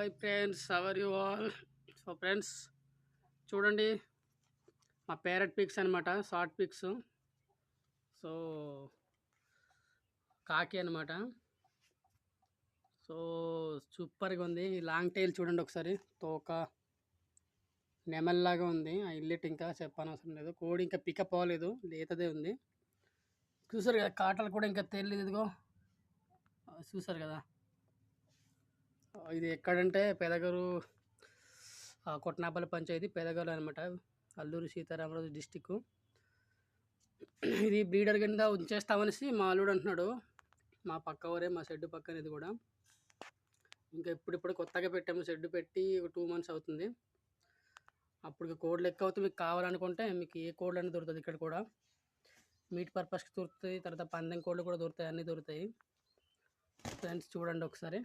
Hi friends, how are you all. So friends, చూడండి, మా parrot pics అనమాట, షార్ట్ పిక్స్. సో కాకి అనమాట. సో సూపర్గా ఉంది. లాంగ్ టైల్ చూడండి ఒకసారి, తోక నెమల్లాగా ఉంది. ఆ ఇల్లెట్ ఇంకా చెప్పనవసరం లేదు. కోడి ఇంకా పికప్ అవ్వలేదు, లేతదే ఉంది. చూసారు కదా, కాటలు కూడా ఇంకా తెలియదు. ఇదిగో చూసారు కదా. ఇది ఎక్కడంటే పెదగరు, కొట్నాపల్లి పంచాయతీ, పెదగరు అనమాట, అల్లూరు సీతారామరాజు డిస్టిక్. ఇది బ్రీడర్ కింద ఉంచేస్తామనేసి మా అల్లుడు అంటున్నాడు. మా పక్క ఊరే, మా షెడ్ పక్కన ఇది కూడా. ఇంకా ఇప్పుడు కొత్తగా పెట్టాము, షెడ్ పెట్టి ఒక 2 months అవుతుంది. అప్పుడు కోడ్లు ఎక్కువ అవుతుంది. మీకు కావాలనుకుంటే మీకు ఏ కోడ్లు అని దొరుకుతుంది. ఇక్కడ కూడా మీట్ పర్పస్కి దొరుకుతాయి, తర్వాత పందెం కోడ్లు కూడా దొరుకుతాయి, అన్నీ దొరుకుతాయి. ఫ్రెండ్స్ చూడండి ఒకసారి.